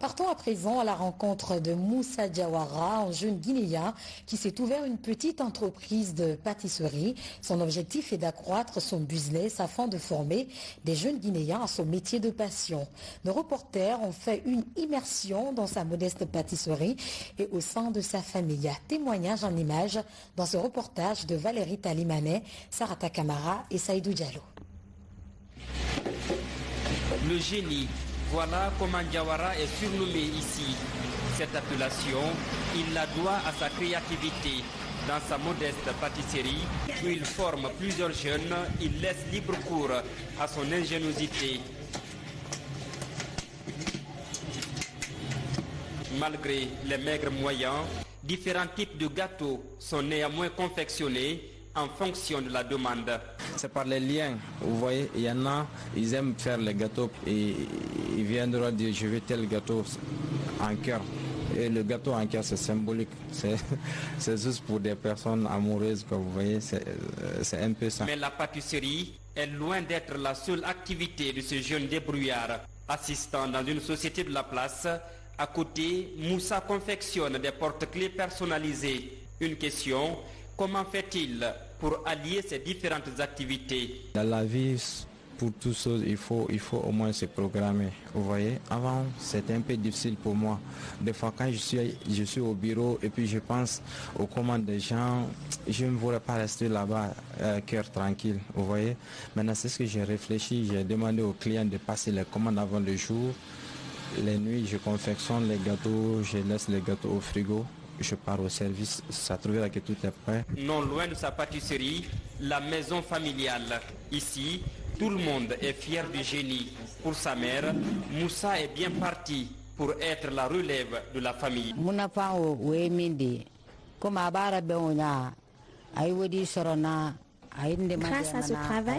Partons à présent à la rencontre de Moussa Diawara, un jeune Guinéen qui s'est ouvert une petite entreprise de pâtisserie. Son objectif est d'accroître son business afin de former des jeunes Guinéens à son métier de passion. Nos reporters ont fait une immersion dans sa modeste pâtisserie et au sein de sa famille. Témoignage en images dans ce reportage de Valérie Talimanet, Sarata Kamara et Saïdou Diallo. Le génie. Voilà comment Diawara est surnommé ici. Cette appellation, il la doit à sa créativité. Dans sa modeste pâtisserie, où il forme plusieurs jeunes, il laisse libre cours à son ingéniosité. Malgré les maigres moyens, différents types de gâteaux sont néanmoins confectionnés en fonction de la demande. C'est par les liens, vous voyez, il y en a, ils aiment faire les gâteaux et ils viendront dire je veux tel gâteau en cœur. Et le gâteau en cœur c'est symbolique, c'est juste pour des personnes amoureuses, comme vous voyez, c'est un peu ça. Mais la pâtisserie est loin d'être la seule activité de ce jeune débrouillard. Assistant dans une société de la place, à côté, Moussa confectionne des porte-clés personnalisés. Une question, comment fait-il pour allier ces différentes activités? Dans la vie, pour toutes choses, il faut au moins se programmer. Vous voyez, avant, c'était un peu difficile pour moi. Des fois, quand je suis au bureau et puis je pense aux commandes des gens, je ne voudrais pas rester là-bas, cœur tranquille. Vous voyez, maintenant, c'est ce que j'ai réfléchi. J'ai demandé aux clients de passer les commandes avant le jour. Les nuits, je confectionne les gâteaux, je laisse les gâteaux au frigo. Je pars au service, ça trouvera que tout est prêt. Non loin de sa pâtisserie, la maison familiale. Ici, tout le monde est fier du génie. Pour sa mère, Moussa est bien parti pour être la relève de la famille. Grâce à ce travail,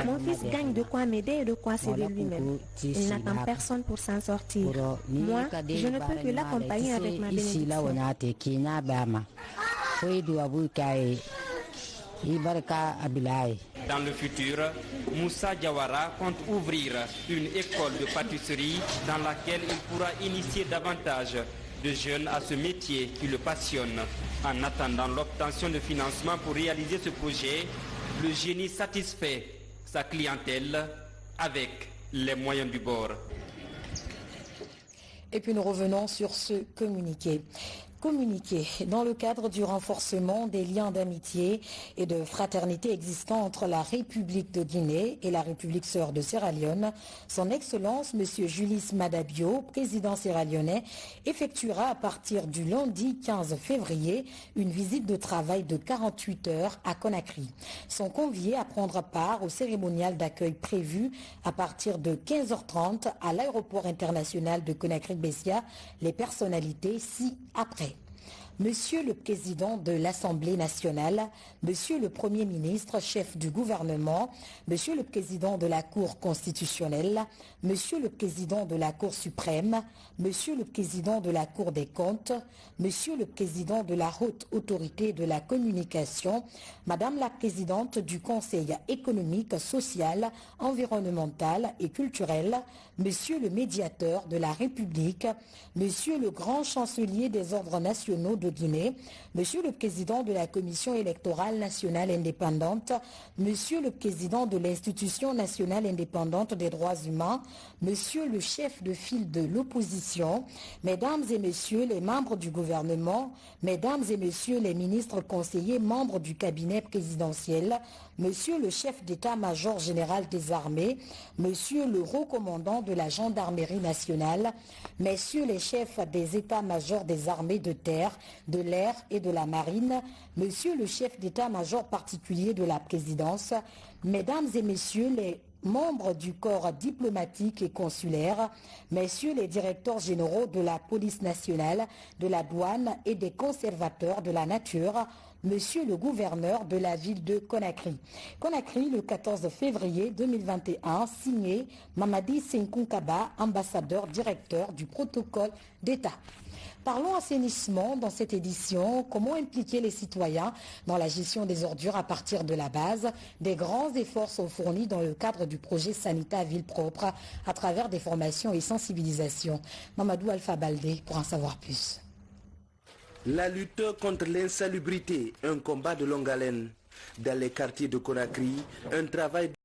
mon fils gagne de quoi m'aider et de quoi s'aider lui-même. Il n'attend personne pour s'en sortir. Moi, je ne peux que l'accompagner avec ma bénédiction. Dans le futur, Moussa Diawara compte ouvrir une école de pâtisserie dans laquelle il pourra initier davantage de jeunes à ce métier qui le passionne. En attendant l'obtention de financement pour réaliser ce projet, le génie satisfait sa clientèle avec les moyens du bord. Et puis nous revenons sur ce communiqué. Dans le cadre du renforcement des liens d'amitié et de fraternité existants entre la République de Guinée et la République sœur de Sierra Leone, son Excellence M. Julius Madabio, président sierra-léonais, effectuera à partir du lundi 15 février une visite de travail de 48 heures à Conakry. Sont conviés à prendre part au cérémonial d'accueil prévu à partir de 15h30 à l'aéroport international de Conakry-Bessia, les personnalités ci-après. Monsieur le Président de l'Assemblée nationale, Monsieur le Premier ministre, chef du gouvernement, Monsieur le Président de la Cour constitutionnelle, Monsieur le Président de la Cour suprême, Monsieur le Président de la Cour des comptes, Monsieur le Président de la Haute Autorité de la Communication, Madame la Présidente du Conseil économique, social, environnemental et culturel, Monsieur le Médiateur de la République, Monsieur le Grand Chancelier des Ordres nationaux de Guinée, Monsieur le Président de la Commission électorale nationale indépendante, Monsieur le Président de l'Institution nationale indépendante des droits humains, Monsieur le chef de file de l'opposition, Mesdames et Messieurs les membres du gouvernement, Mesdames et Messieurs les ministres conseillers membres du cabinet présidentiel, Monsieur le chef d'état-major général des armées, Monsieur le haut commandant de la gendarmerie nationale, Messieurs les chefs des états-majors des armées de terre, de l'air et de la marine, Monsieur le chef d'état-major particulier de la présidence, Mesdames et Messieurs les membres du corps diplomatique et consulaire, Messieurs les directeurs généraux de la police nationale, de la douane et des conservateurs de la nature, Monsieur le gouverneur de la ville de Conakry. Conakry, le 14 février 2021, signé Mamadi Senkou Kaba, ambassadeur directeur du protocole d'État. Parlons assainissement dans cette édition. Comment impliquer les citoyens dans la gestion des ordures à partir de la base? Des grands efforts sont fournis dans le cadre du projet Sanita Ville Propre à travers des formations et sensibilisations. Mamadou Alpha Baldé pour en savoir plus. La lutte contre l'insalubrité, un combat de longue haleine. Dans les quartiers de Conakry, un travail